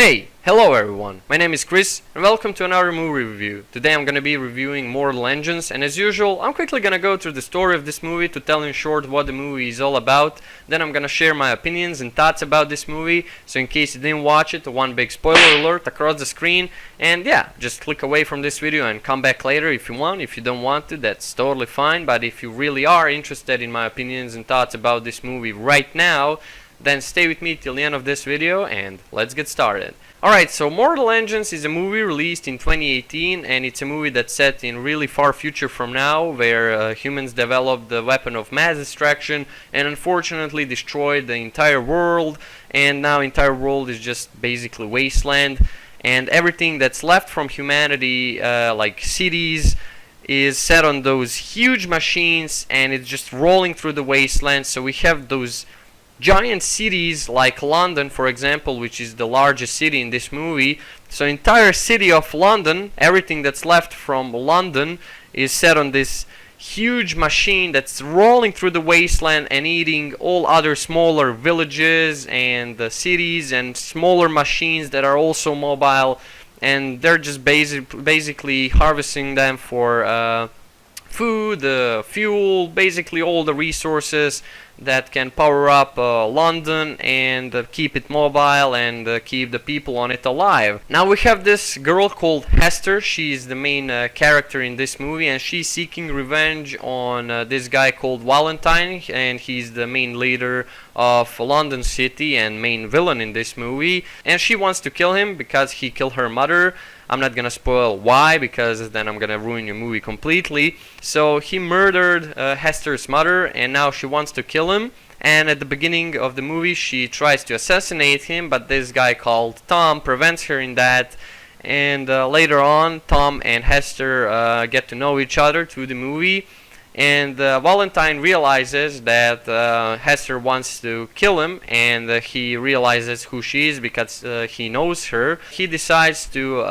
Hey, hello everyone, my name is Chris and welcome to another movie review. Today I'm gonna be reviewing Mortal Engines, and as usual I'm quickly gonna go through the story of this movie to tell in short what the movie is all about. Then I'm gonna share my opinions and thoughts about this movie, so in case you didn't watch it, one big spoiler alert across the screen. And yeah, just click away from this video and come back later if you want. If you don't want to, that's totally fine, but if you really are interested in my opinions and thoughts about this movie right now, then stay with me till the end of this video and let's get started. Alright, so Mortal Engines is a movie released in 2018, and it's a movie that's set in really far future from now, where humans developed the weapon of mass destruction and unfortunately destroyed the entire world, and now entire world is just basically wasteland, and everything that's left from humanity, like cities, is set on those huge machines, and it's just rolling through the wasteland. So we have those giant cities like London, for example, which is the largest city in this movie. So entire city of London, everything that's left from London, is set on this huge machine that's rolling through the wasteland and eating all other smaller villages and cities and smaller machines that are also mobile, and they're just basically harvesting them for food, fuel, basically all the resources that can power up London and keep it mobile and keep the people on it alive. Now we have this girl called Hester. She's the main character in this movie, and she's seeking revenge on this guy called Valentine, and he's the main leader of London City and main villain in this movie, and she wants to kill him because he killed her mother. I'm not gonna spoil why, because then I'm gonna ruin your movie completely. So he murdered Hester's mother, and now she wants to kill him. And at the beginning of the movie she tries to assassinate him, but this guy called Tom prevents her in that. And later on, Tom and Hester get to know each other through the movie. And Valentine realizes that Hester wants to kill him, and he realizes who she is because he knows her. He decides to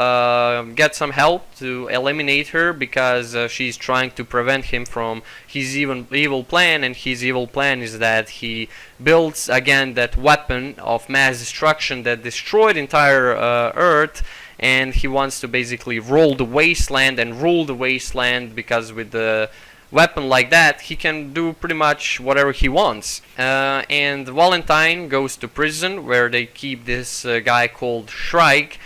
get some help to eliminate her because she's trying to prevent him from his evil plan, and his evil plan is that he builds again that weapon of mass destruction that destroyed entire Earth, and he wants to basically roll the wasteland and rule the wasteland, because with the weapon like that he can do pretty much whatever he wants. And Valentine goes to prison where they keep this guy called Shrike.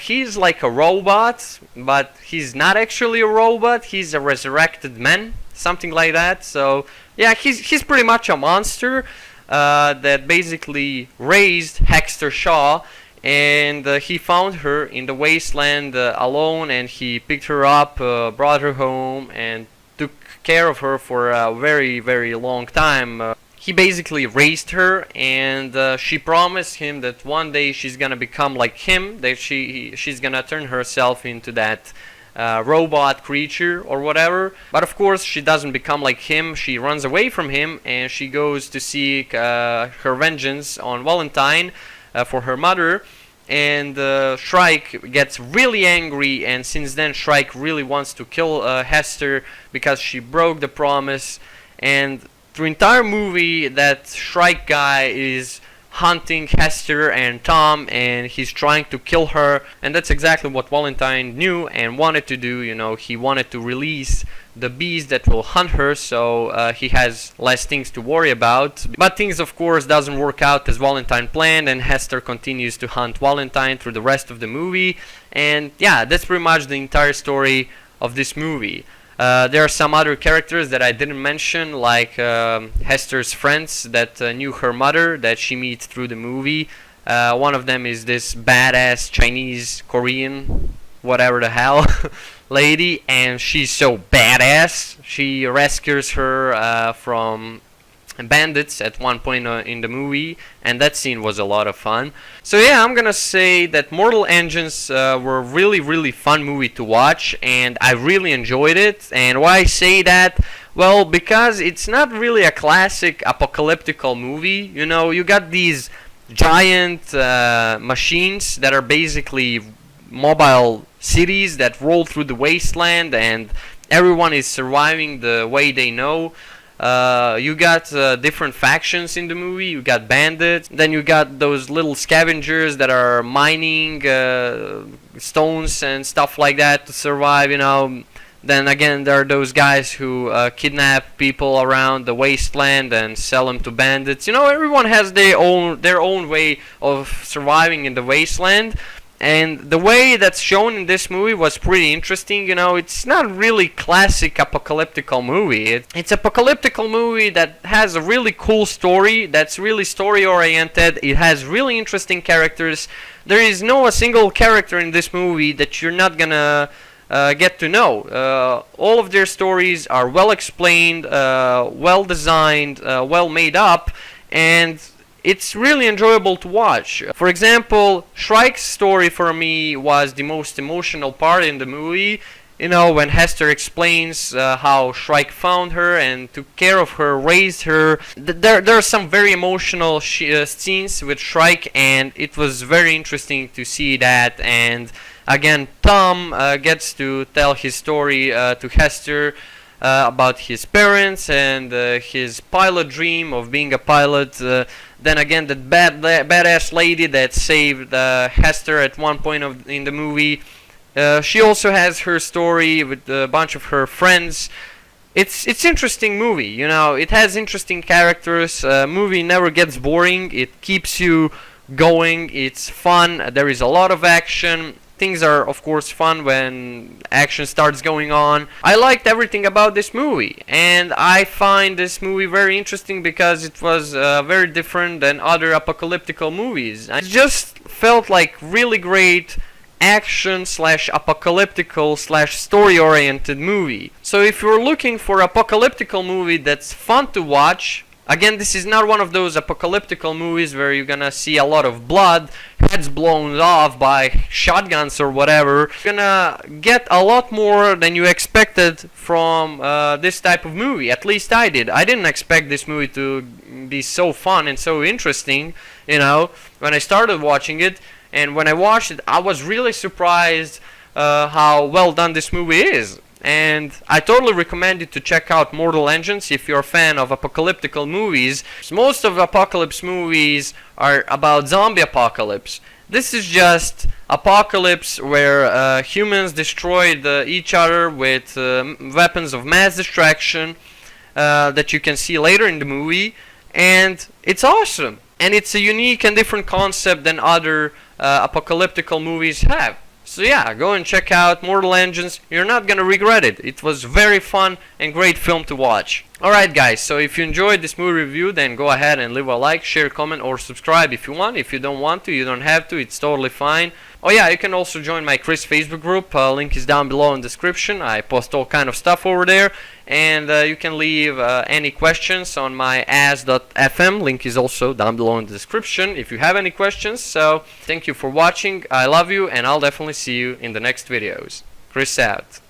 He's like a robot, but he's not actually a robot. He's a resurrected man, something like that. So yeah, he's pretty much a monster that basically raised Hester Shaw, and he found her in the wasteland alone, and he picked her up, brought her home, and took care of her for a very, very long time. He basically raised her, and she promised him that one day she's gonna become like him, that she's gonna turn herself into that robot creature or whatever. But of course she doesn't become like him. She runs away from him, and she goes to seek her vengeance on Valentine for her mother. And Shrike gets really angry, and since then Shrike really wants to kill Hester because she broke the promise. And through entire movie that Shrike guy is hunting Hester and Tom, and he's trying to kill her, and that's exactly what Valentine knew and wanted to do. You know, he wanted to release the beast that will hunt her, so he has less things to worry about. But things of course doesn't work out as Valentine planned, and Hester continues to hunt Valentine through the rest of the movie. And yeah, that's pretty much the entire story of this movie. There are some other characters that I didn't mention, like Hester's friends that knew her mother, that she meets through the movie. One of them is this badass Chinese, Korean, whatever the hell lady, and she's so badass. She rescues her from bandits at one point in the movie, and that scene was a lot of fun. So yeah, I'm gonna say that Mortal Engines were a really fun movie to watch, and I really enjoyed it. And why I say that? Well, because it's not really a classic apocalyptical movie. You know, you got these giant machines that are basically mobile cities that roll through the wasteland, and everyone is surviving the way they know. You got different factions in the movie. You got bandits, then you got those little scavengers that are mining stones and stuff like that to survive, you know. Then again, there are those guys who kidnap people around the wasteland and sell them to bandits. You know, everyone has their own way of surviving in the wasteland. And the way that's shown in this movie was pretty interesting. You know, it's not really classic apocalyptical movie. It's a apocalyptical movie that has a really cool story, that's really story oriented. It has really interesting characters. There is no a single character in this movie that you're not gonna get to know. All of their stories are well explained, well designed, well made up, and it's really enjoyable to watch. For example, Shrike's story for me was the most emotional part in the movie. You know, when Hester explains how Shrike found her and took care of her, raised her. There are some very emotional scenes with Shrike, and it was very interesting to see that. And again, Tom gets to tell his story to Hester about his parents and his pilot dream of being a pilot. Then again, that badass lady that saved Hester at one point in the movie. She also has her story with a bunch of her friends. It's interesting movie, you know. It has interesting characters. Movie never gets boring. It keeps you going. It's fun. There is a lot of action. Things are, of course, fun when action starts going on. I liked everything about this movie, and I find this movie very interesting because it was very different than other apocalyptical movies. I just felt like really great action slash apocalyptical slash story oriented movie. So if you're looking for apocalyptical movie that's fun to watch, again, this is not one of those apocalyptical movies where you're gonna see a lot of blood, heads blown off by shotguns or whatever. You're gonna get a lot more than you expected from this type of movie. At least I did. I didn't expect this movie to be so fun and so interesting, you know, when I started watching it. And when I watched it, I was really surprised how well done this movie is. And I totally recommend you to check out Mortal Engines if you're a fan of apocalyptical movies. Most of apocalypse movies are about zombie apocalypse. This is just apocalypse where humans destroyed each other with weapons of mass destruction that you can see later in the movie. And it's awesome. And it's a unique and different concept than other apocalyptical movies have. So yeah, go and check out Mortal Engines. You're not gonna regret it. It was very fun and great film to watch. Alright guys, so if you enjoyed this movie review, then go ahead and leave a like, share, comment, or subscribe if you want. If you don't want to, you don't have to. It's totally fine. Oh yeah, you can also join my Chris Facebook group. Link is down below in the description. I post all kind of stuff over there. And you can leave any questions on my as.fm. Link is also down below in the description if you have any questions. So thank you for watching. I love you, and I'll definitely see you in the next videos. Chris out.